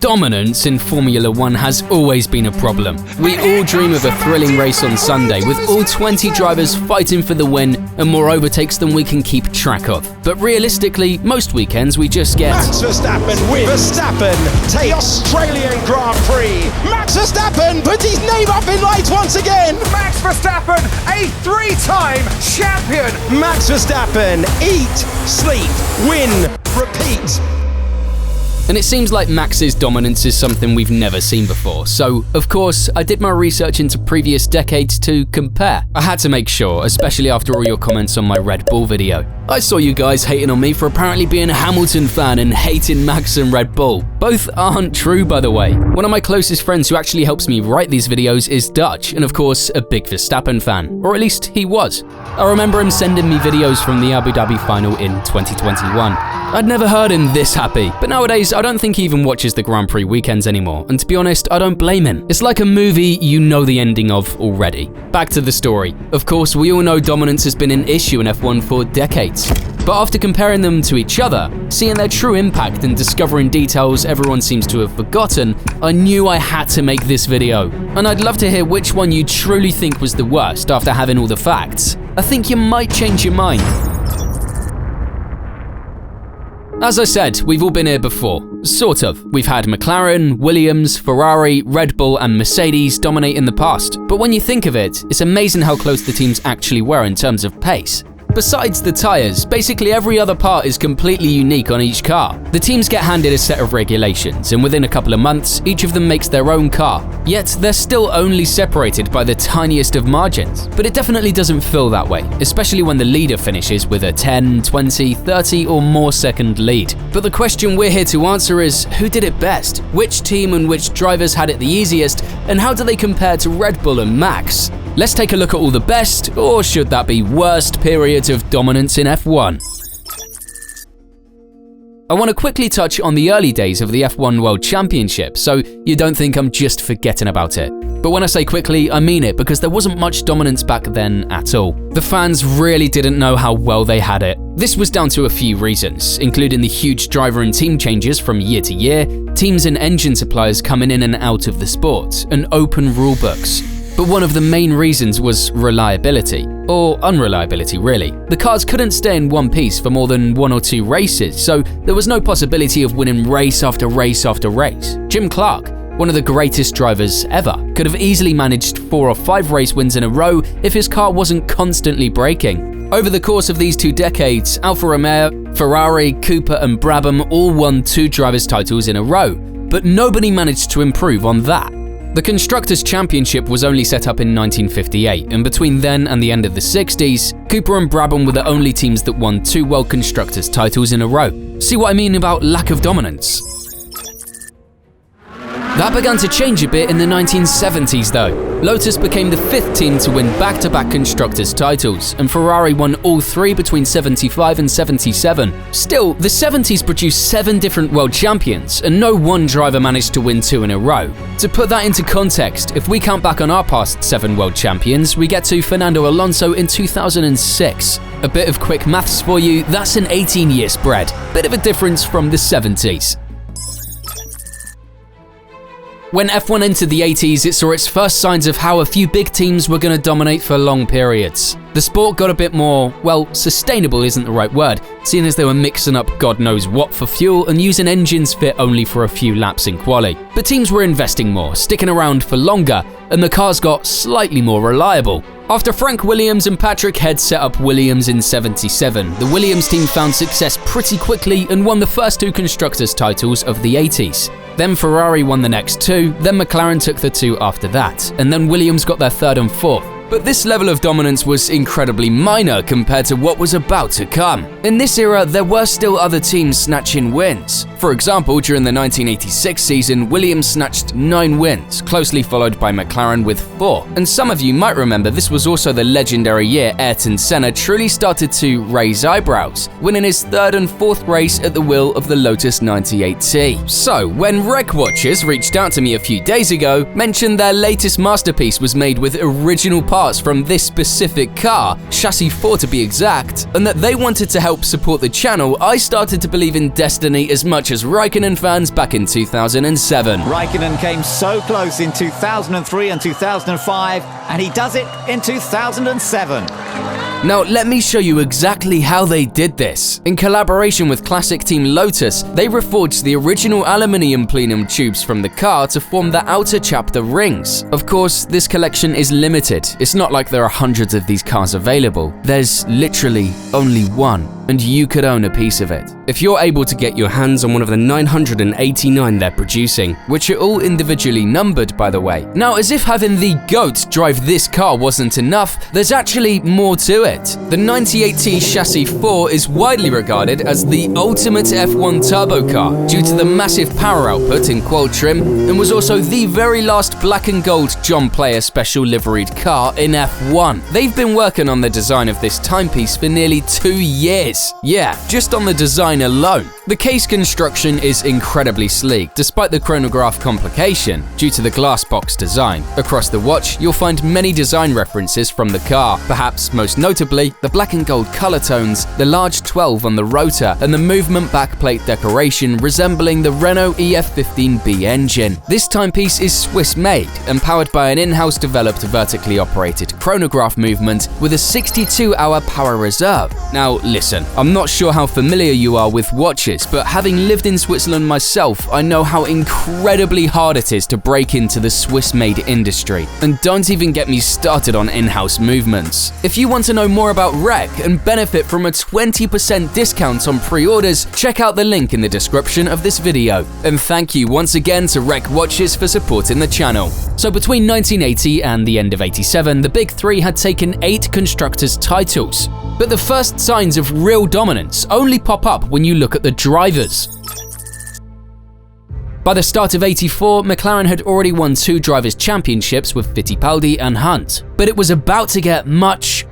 Dominance in Formula 1 has always been a problem. We all dream of a thrilling race on Sunday with all 20 drivers fighting for the win and more overtakes than we can keep track of. But realistically, most weekends we just get Max Verstappen wins. Verstappen take Australian Grand Prix. Max Verstappen puts his name up in lights once again. Max Verstappen, a three-time champion. Max Verstappen, eat, sleep, win, repeat. And it seems like Max's dominance is something we've never seen before, so of course I did my research into previous decades to compare. I had to make sure, especially after all your comments on my Red Bull video. I saw you guys hating on me for apparently being a Hamilton fan and hating Max and Red Bull. Both aren't true, by the way. One of my closest friends who actually helps me write these videos is Dutch, and of course a big Verstappen fan, or at least he was. I remember him sending me videos from the Abu Dhabi final in 2021. I'd never heard him this happy, but nowadays I don't think he even watches the Grand Prix weekends anymore, and to be honest, I don't blame him. It's like a movie you know the ending of already. Back to the story. Of course, we all know dominance has been an issue in F1 for decades. But after comparing them to each other, seeing their true impact and discovering details everyone seems to have forgotten, I knew I had to make this video. And I'd love to hear which one you truly think was the worst after having all the facts. I think you might change your mind. As I said, we've all been here before. Sort of. We've had McLaren, Williams, Ferrari, Red Bull and Mercedes dominate in the past. But when you think of it, it's amazing how close the teams actually were in terms of pace. Besides the tyres, basically every other part is completely unique on each car. The teams get handed a set of regulations, and within a couple of months, each of them makes their own car. Yet, they're still only separated by the tiniest of margins. But it definitely doesn't feel that way, especially when the leader finishes with a 10, 20, 30 or more second lead. But the question we're here to answer is, who did it best? Which team and which drivers had it the easiest? And how do they compare to Red Bull and Max? Let's take a look at all the best, or should that be worst, periods of dominance in F1. I want to quickly touch on the early days of the F1 World Championship, so you don't think I'm just forgetting about it. But when I say quickly, I mean it, because there wasn't much dominance back then at all. The fans really didn't know how well they had it. This was down to a few reasons, including the huge driver and team changes from year to year, teams and engine suppliers coming in and out of the sport, and open rule books. But one of the main reasons was reliability, or unreliability really. The cars couldn't stay in one piece for more than 1 or 2 races, so there was no possibility of winning race after race after race. Jim Clark, one of the greatest drivers ever, could have easily managed 4 or 5 race wins in a row if his car wasn't constantly braking. Over the course of these 2 decades, Alfa Romeo, Ferrari, Cooper and Brabham all won 2 drivers' titles in a row, but nobody managed to improve on that. The Constructors' Championship was only set up in 1958, and between then and the end of the 60s, Cooper and Brabham were the only teams that won 2 World Constructors titles in a row. See what I mean about lack of dominance? That began to change a bit in the 1970s though. Lotus became the 5th team to win back-to-back Constructors titles, and Ferrari won all 3 between 75 and 77. Still, the 70s produced 7 different world champions, and no one driver managed to win 2 in a row. To put that into context, if we count back on our past 7 world champions, we get to Fernando Alonso in 2006. A bit of quick maths for you, that's an 18-year spread. Bit of a difference from the 70s. When F1 entered the 80s, it saw its first signs of how a few big teams were going to dominate for long periods. The sport got a bit more, well, sustainable isn't the right word, seeing as they were mixing up God knows what for fuel and using engines fit only for a few laps in quali. But teams were investing more, sticking around for longer, and the cars got slightly more reliable. After Frank Williams and Patrick Head set up Williams in 77, the Williams team found success pretty quickly and won the first 2 Constructors titles of the 80s. Then Ferrari won the next 2, then McLaren took the 2 after that, and then Williams got their 3rd and 4th. But this level of dominance was incredibly minor compared to what was about to come. In this era, there were still other teams snatching wins. For example, during the 1986 season, Williams snatched 9 wins, closely followed by McLaren with 4. And some of you might remember this was also the legendary year Ayrton Senna truly started to raise eyebrows, winning his 3rd and 4th race at the wheel of the Lotus 98T. So, when Reg Watchers reached out to me a few days ago, mentioned their latest masterpiece was made with original parts parts from this specific car, chassis 4 to be exact, and that they wanted to help support the channel, I started to believe in destiny as much as Raikkonen fans back in 2007. Raikkonen came so close in 2003 and 2005, and he does it in 2007. Now let me show you exactly how they did this. In collaboration with classic team Lotus, they reforged the original aluminium plenum tubes from the car to form the outer chapter rings. Of course, this collection is limited. It's not like there are hundreds of these cars available. There's literally only one, and you could own a piece of it. If you're able to get your hands on one of the 989 they're producing, which are all individually numbered by the way. Now, as if having the GOAT drive this car wasn't enough, there's actually more to it. The 98T Chassis 4 is widely regarded as the ultimate F1 turbo car due to the massive power output in quad trim, and was also the very last black and gold John Player special liveried car in F1. They've been working on the design of this timepiece for nearly 2 years. Yeah, just on the design alone. The case construction is incredibly sleek, despite the chronograph complication, due to the glass box design. Across the watch, you'll find many design references from the car, perhaps most notably the black and gold color tones, the large 12 on the rotor, and the movement backplate decoration resembling the Renault EF15B engine. This timepiece is Swiss-made and powered by an in-house developed vertically operated chronograph movement with a 62-hour power reserve. Now listen, I'm not sure how familiar you are with watches, but having lived in Switzerland myself, I know how incredibly hard it is to break into the Swiss-made industry. And don't even get me started on in-house movements. If you want to know more about REC and benefit from a 20% discount on pre-orders, check out the link in the description of this video. And thank you once again to REC Watches for supporting the channel. So between 1980 and the end of 87, the Big Three had taken 8 constructors' titles. But the first signs of real dominance only pop up when you look at the drivers. By the start of 84, McLaren had already won 2 drivers' championships with Fittipaldi and Hunt. But it was about to get much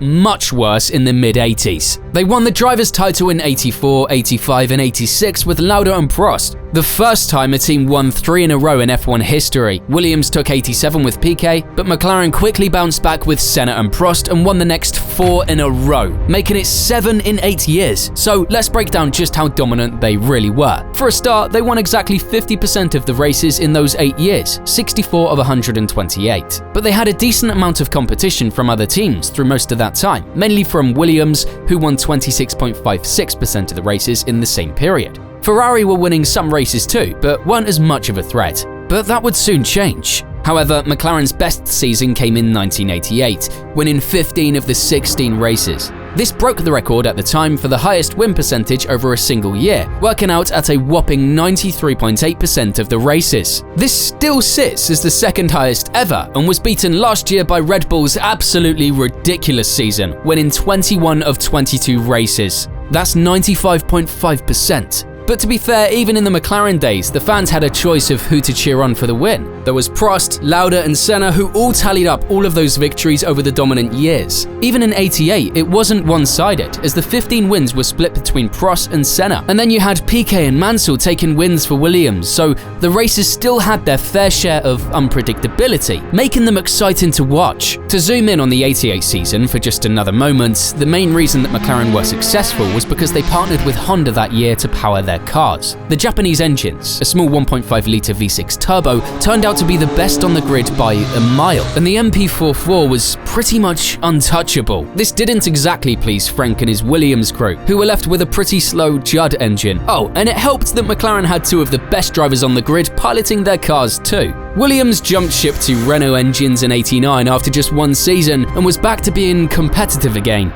worse in the mid-80s. They won the drivers' title in 84, 85 and 86 with Lauda and Prost. The first time a team won 3 in a row in F1 history. Williams took 87 with Piquet, but McLaren quickly bounced back with Senna and Prost and won the next 4 in a row, making it 7 in 8 years. So let's break down just how dominant they really were. For a start, they won exactly 50% of the races in those 8 years, 64 of 128. But they had a decent amount of competition from other teams through most of that time, mainly from Williams, who won 26.56% of the races in the same period. Ferrari were winning some races too, but weren't as much of a threat. But that would soon change. However, McLaren's best season came in 1988, winning 15 of the 16 races. This broke the record at the time for the highest win percentage over a single year, working out at a whopping 93.8% of the races. This still sits as the second highest ever and was beaten last year by Red Bull's absolutely ridiculous season, winning 21 of 22 races. That's 95.5%. But to be fair, even in the McLaren days, the fans had a choice of who to cheer on for the win. There was Prost, Lauda and Senna, who all tallied up all of those victories over the dominant years. Even in 88, it wasn't one-sided, as the 15 wins were split between Prost and Senna. And then you had Piquet and Mansell taking wins for Williams, so the races still had their fair share of unpredictability, making them exciting to watch. To zoom in on the 88 season for just another moment, the main reason that McLaren were successful was because they partnered with Honda that year to power their cars. The Japanese engines, a small 1.5-litre V6 turbo, turned out to be the best on the grid by a mile, and the MP44 was pretty much untouchable. This didn't exactly please Frank and his Williams crew, who were left with a pretty slow Judd engine. Oh, and it helped that McLaren had 2 of the best drivers on the grid piloting their cars too. Williams jumped ship to Renault engines in 89 after just 1 season and was back to being competitive again.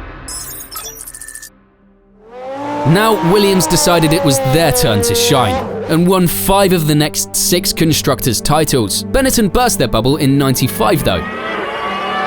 Now, Williams decided it was their turn to shine, and won 5 of the next 6 constructors' titles. Benetton burst their bubble in 95 though.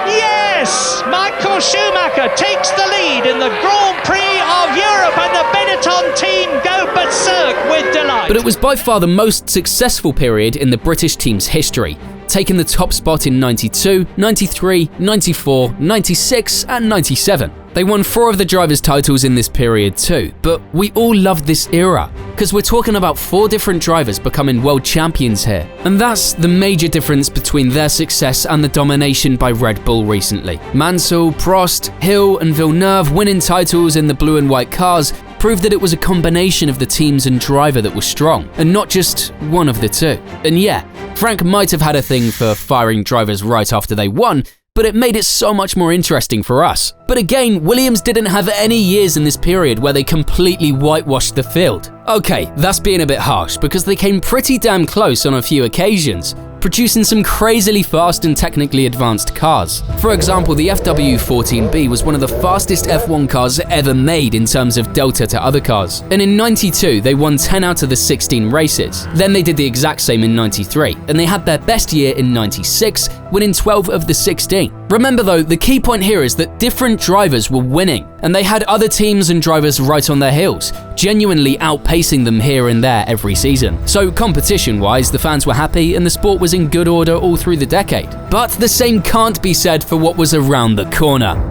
Yes! Michael Schumacher takes the lead in the Grand Prix of Europe, and the Benetton team go berserk with delight. But it was by far the most successful period in the British team's history, taking the top spot in 92, 93, 94, 96 and 97. They won 4 of the drivers' titles in this period too, but we all loved this era, because we're talking about 4 different drivers becoming world champions here. And that's the major difference between their success and the domination by Red Bull recently. Mansell, Prost, Hill and Villeneuve winning titles in the blue and white cars proved that it was a combination of the teams and driver that was strong, and not just one of the two. And yeah, Frank might have had a thing for firing drivers right after they won, but it made it so much more interesting for us. But again, Williams didn't have any years in this period where they completely whitewashed the field. Okay, that's being a bit harsh, because they came pretty damn close on a few occasions, producing some crazily fast and technically advanced cars. For example, the FW14B was one of the fastest F1 cars ever made in terms of delta to other cars. And in '92, they won 10 out of the 16 races. Then they did the exact same in '93, and they had their best year in '96, winning 12 of the 16. Remember though, the key point here is that different drivers were winning, and they had other teams and drivers right on their heels, genuinely outpacing them here and there every season. So competition-wise, the fans were happy and the sport was in good order all through the decade. But the same can't be said for what was around the corner.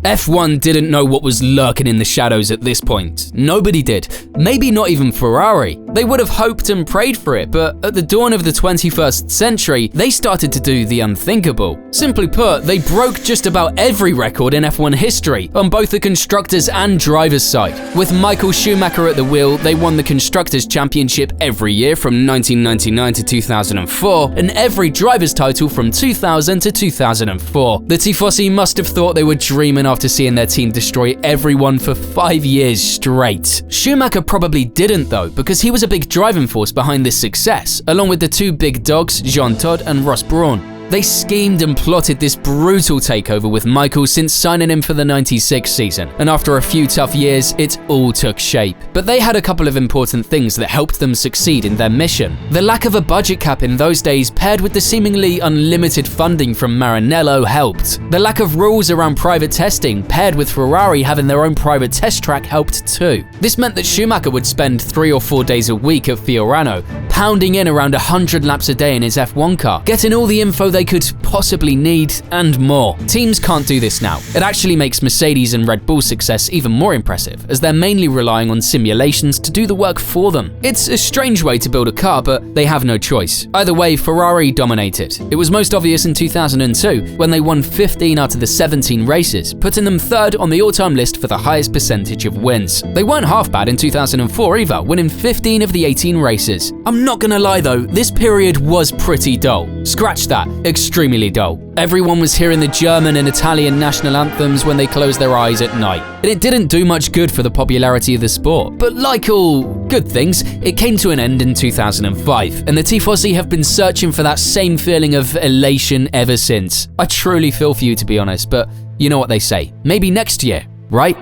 F1 didn't know what was lurking in the shadows at this point. Nobody did. Maybe not even Ferrari. They would have hoped and prayed for it, but at the dawn of the 21st century, they started to do the unthinkable. Simply put, they broke just about every record in F1 history, on both the constructors' and drivers' side. With Michael Schumacher at the wheel, they won the Constructors' Championship every year from 1999 to 2004, and every driver's title from 2000 to 2004. The Tifosi must have thought they were dreaming after seeing their team destroy everyone for 5 years straight. Schumacher probably didn't though, because he was a big driving force behind this success, along with the 2 big dogs, Jean Todt and Ross Brawn. They schemed and plotted this brutal takeover with Michael since signing him for the '96 season, and after a few tough years, it all took shape. But they had a couple of important things that helped them succeed in their mission. The lack of a budget cap in those days, paired with the seemingly unlimited funding from Maranello, helped. The lack of rules around private testing, paired with Ferrari having their own private test track, helped too. This meant that Schumacher would spend 3 or 4 days a week at Fiorano, pounding in around 100 laps a day in his F1 car, getting all the info they could possibly need, and more. Teams can't do this now. It actually makes Mercedes and Red Bull's success even more impressive, as they're mainly relying on simulations to do the work for them. It's a strange way to build a car, but they have no choice. Either way, Ferrari dominated. It was most obvious in 2002, when they won 15 out of the 17 races, putting them 3rd on the all-time list for the highest percentage of wins. They weren't half bad in 2004 either, winning 15 of the 18 races. I'm not gonna lie though, this period was pretty dull. Scratch that. Extremely dull. Everyone was hearing the German and Italian national anthems when they closed their eyes at night. And it didn't do much good for the popularity of the sport. But like all good things, it came to an end in 2005, and the Tifosi have been searching for that same feeling of elation ever since. I truly feel for you, to be honest, but you know what they say. Maybe next year, right?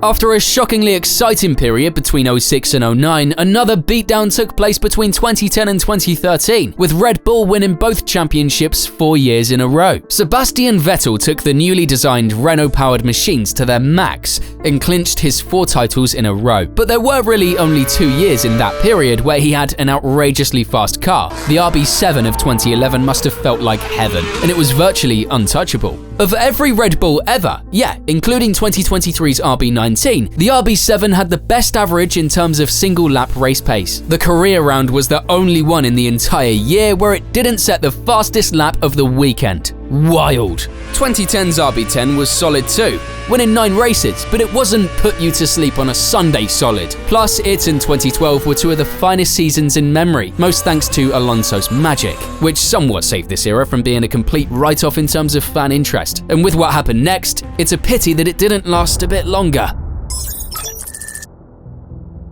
After a shockingly exciting period between 06 and 09, another beatdown took place between 2010 and 2013, with Red Bull winning both championships 4 years in a row. Sebastian Vettel took the newly designed Renault-powered machines to their max and clinched his 4 titles in a row. But there were really only 2 years in that period where he had an outrageously fast car. The RB7 of 2011 must have felt like heaven, and it was virtually untouchable. Of every Red Bull ever, yeah, including 2023's RB19, the RB7 had the best average in terms of single-lap race pace. The career round was the only one in the entire year where it didn't set the fastest lap of the weekend. Wild. 2010's RB10 was solid too, winning 9 races, but it wasn't put you to sleep on a Sunday solid. Plus, it and 2012 were 2 of the finest seasons in memory, most thanks to Alonso's magic, which somewhat saved this era from being a complete write-off in terms of fan interest. And with what happened next, it's a pity that it didn't last a bit longer.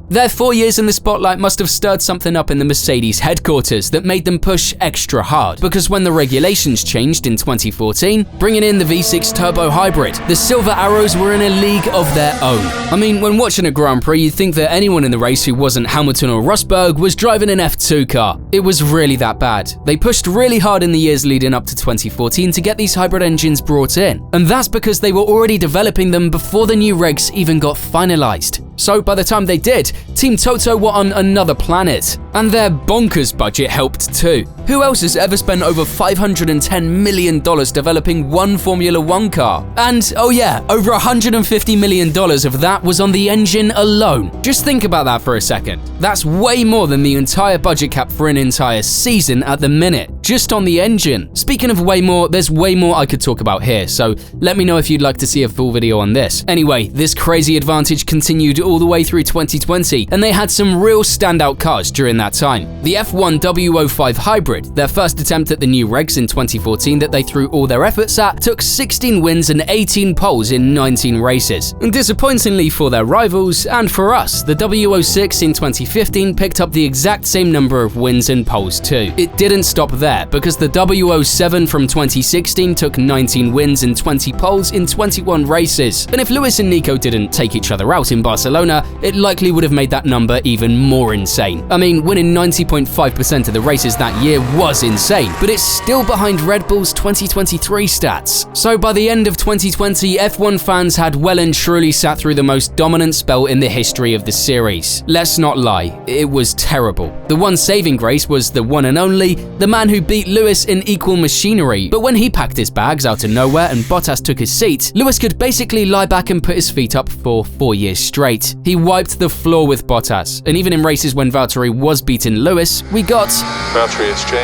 Their 4 years in the spotlight must have stirred something up in the Mercedes headquarters that made them push extra hard, because when the regulations changed in 2014, bringing in the V6 turbo hybrid, the Silver Arrows were in a league of their own. I mean, when watching a Grand Prix, you'd think that anyone in the race who wasn't Hamilton or Rosberg was driving an F2 car. It was really that bad. They pushed really hard in the years leading up to 2014 to get these hybrid engines brought in, and that's because they were already developing them before the new regs even got finalized. So by the time they did, Team Toto were on another planet, and their bonkers budget helped too. Who else has ever spent over $510 million developing one Formula One car? And oh yeah, over $150 million of that was on the engine alone. Just think about that for a second. That's way more than the entire budget cap for an entire season at the minute, just on the engine. Speaking of way more, there's way more I could talk about here, so let me know if you'd like to see a full video on this. Anyway, this crazy advantage continued all the way through 2020, and they had some real standout cars during that time. The F1 W05 Hybrid, their first attempt at the new regs in 2014 that they threw all their efforts at, took 16 wins and 18 poles in 19 races. And disappointingly for their rivals, and for us, the W06 in 2015 picked up the exact same number of wins and poles too. It didn't stop there, because the W07 from 2016 took 19 wins and 20 poles in 21 races. And if Lewis and Nico didn't take each other out in Barcelona, it likely would have made that number even more insane. I mean, winning 90.5% of the races that year was insane, but it's still behind Red Bull's 2023 stats. So by the end of 2020, F1 fans had well and truly sat through the most dominant spell in the history of the series. Let's not lie, it was terrible. The one saving grace was the one and only, the man who beat Lewis in equal machinery, but when he packed his bags out of nowhere and Bottas took his seat, Lewis could basically lie back and put his feet up for 4 years straight. He wiped the floor with Bottas, and even in races when Valtteri was beating Lewis, we got Valtteri, it's James.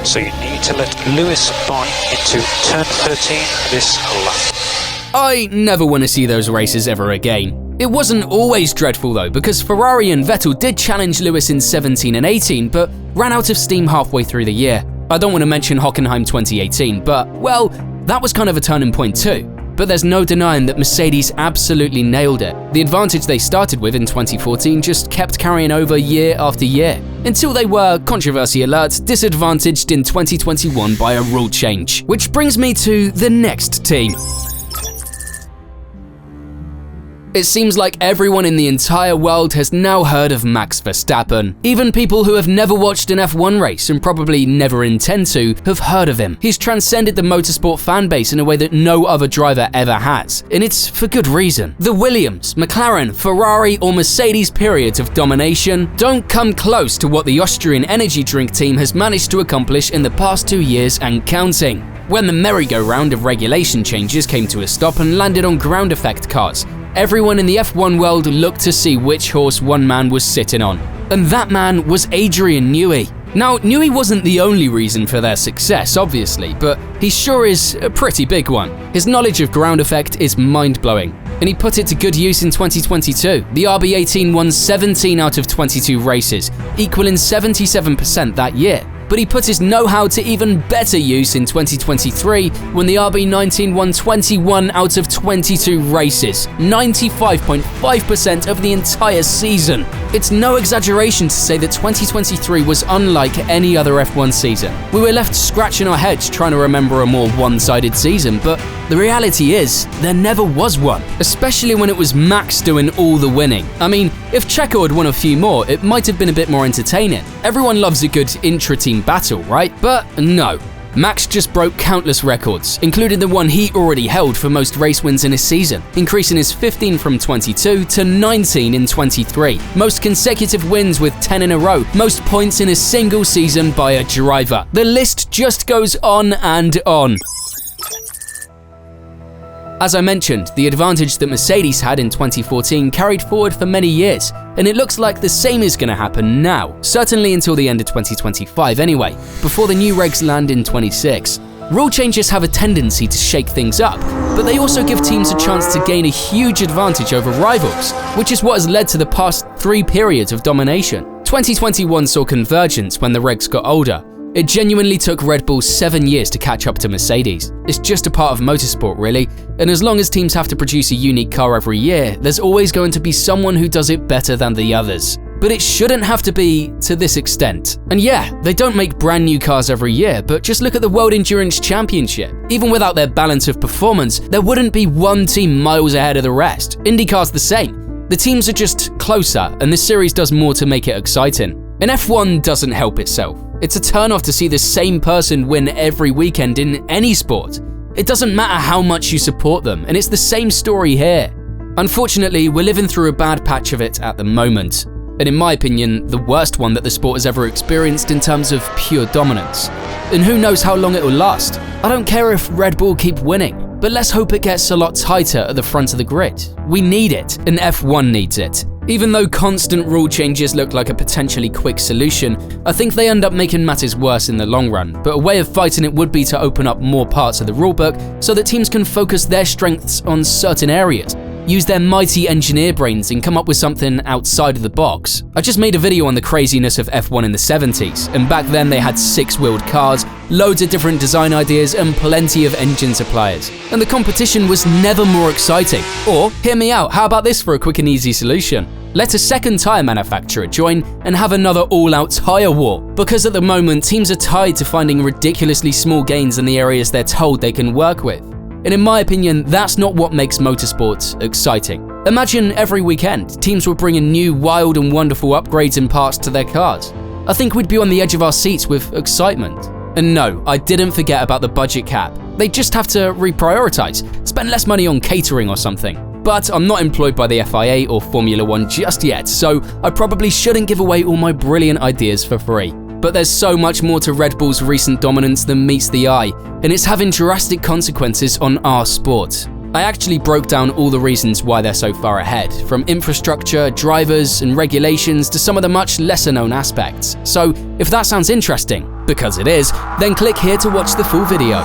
So you need to let Lewis buy into turn 13 this lap. I never want to see those races ever again. It wasn't always dreadful though, because Ferrari and Vettel did challenge Lewis in 17 and 18, but ran out of steam halfway through the year. I don't want to mention Hockenheim 2018, but, well, that was kind of a turning point too. But there's no denying that Mercedes absolutely nailed it. The advantage they started with in 2014 just kept carrying over year after year, until they were, controversy alert, disadvantaged in 2021 by a rule change. Which brings me to the next team. It seems like everyone in the entire world has now heard of Max Verstappen. Even people who have never watched an F1 race and probably never intend to have heard of him. He's transcended the motorsport fan base in a way that no other driver ever has, and it's for good reason. The Williams, McLaren, Ferrari or Mercedes periods of domination don't come close to what the Austrian energy drink team has managed to accomplish in the past 2 years and counting. When the merry-go-round of regulation changes came to a stop and landed on ground effect cars, everyone in the F1 world looked to see which horse one man was sitting on. And that man was Adrian Newey. Now, Newey wasn't the only reason for their success, obviously, but he sure is a pretty big one. His knowledge of ground effect is mind-blowing, and he put it to good use in 2022. The RB18 won 17 out of 22 races, equaling 77% that year. But he put his know-how to even better use in 2023 when the RB19 won 21 out of 22 races, 95.5% of the entire season. It's no exaggeration to say that 2023 was unlike any other F1 season. We were left scratching our heads trying to remember a more one-sided season, but the reality is, there never was one, especially when it was Max doing all the winning. I mean, if Checo had won a few more, it might have been a bit more entertaining. Everyone loves a good intra-team battle, right? But no. Max just broke countless records, including the one he already held for most race wins in a season, increasing his 15 from 22 to 19 in 23. Most consecutive wins with 10 in a row, most points in a single season by a driver. The list just goes on and on. As I mentioned, the advantage that Mercedes had in 2014 carried forward for many years, and it looks like the same is going to happen now, certainly until the end of 2025 anyway, before the new regs land in 26. Rule changes have a tendency to shake things up, but they also give teams a chance to gain a huge advantage over rivals, which is what has led to the past 3 periods of domination. 2021 saw convergence when the regs got older. It genuinely took Red Bull 7 years to catch up to Mercedes. It's just a part of motorsport, really, and as long as teams have to produce a unique car every year, there's always going to be someone who does it better than the others. But it shouldn't have to be to this extent. And yeah, they don't make brand new cars every year, but just look at the World Endurance Championship. Even without their balance of performance, there wouldn't be one team miles ahead of the rest. IndyCar's the same. The teams are just closer, and this series does more to make it exciting. And F1 doesn't help itself. It's a turn-off to see the same person win every weekend in any sport. It doesn't matter how much you support them, and it's the same story here. Unfortunately, we're living through a bad patch of it at the moment, and in my opinion, the worst one that the sport has ever experienced in terms of pure dominance. And who knows how long it will last. I don't care if Red Bull keep winning, but let's hope it gets a lot tighter at the front of the grid. We need it, and F1 needs it. Even though constant rule changes look like a potentially quick solution, I think they end up making matters worse in the long run, but a way of fighting it would be to open up more parts of the rulebook so that teams can focus their strengths on certain areas, use their mighty engineer brains and come up with something outside of the box. I just made a video on the craziness of F1 in the 70s, and back then they had 6-wheeled cars, loads of different design ideas and plenty of engine suppliers. And the competition was never more exciting. Or, hear me out, how about this for a quick and easy solution? Let a second tyre manufacturer join and have another all-out tyre war, because at the moment teams are tied to finding ridiculously small gains in the areas they're told they can work with. And in my opinion, that's not what makes motorsports exciting. Imagine every weekend, teams were bringing new wild and wonderful upgrades and parts to their cars. I think we'd be on the edge of our seats with excitement. And no, I didn't forget about the budget cap. They just have to reprioritize, spend less money on catering or something. But I'm not employed by the FIA or Formula 1 just yet, so I probably shouldn't give away all my brilliant ideas for free. But there's so much more to Red Bull's recent dominance than meets the eye, and it's having drastic consequences on our sport. I actually broke down all the reasons why they're so far ahead, from infrastructure, drivers, and regulations to some of the much lesser known aspects. So if that sounds interesting, because it is, then click here to watch the full video.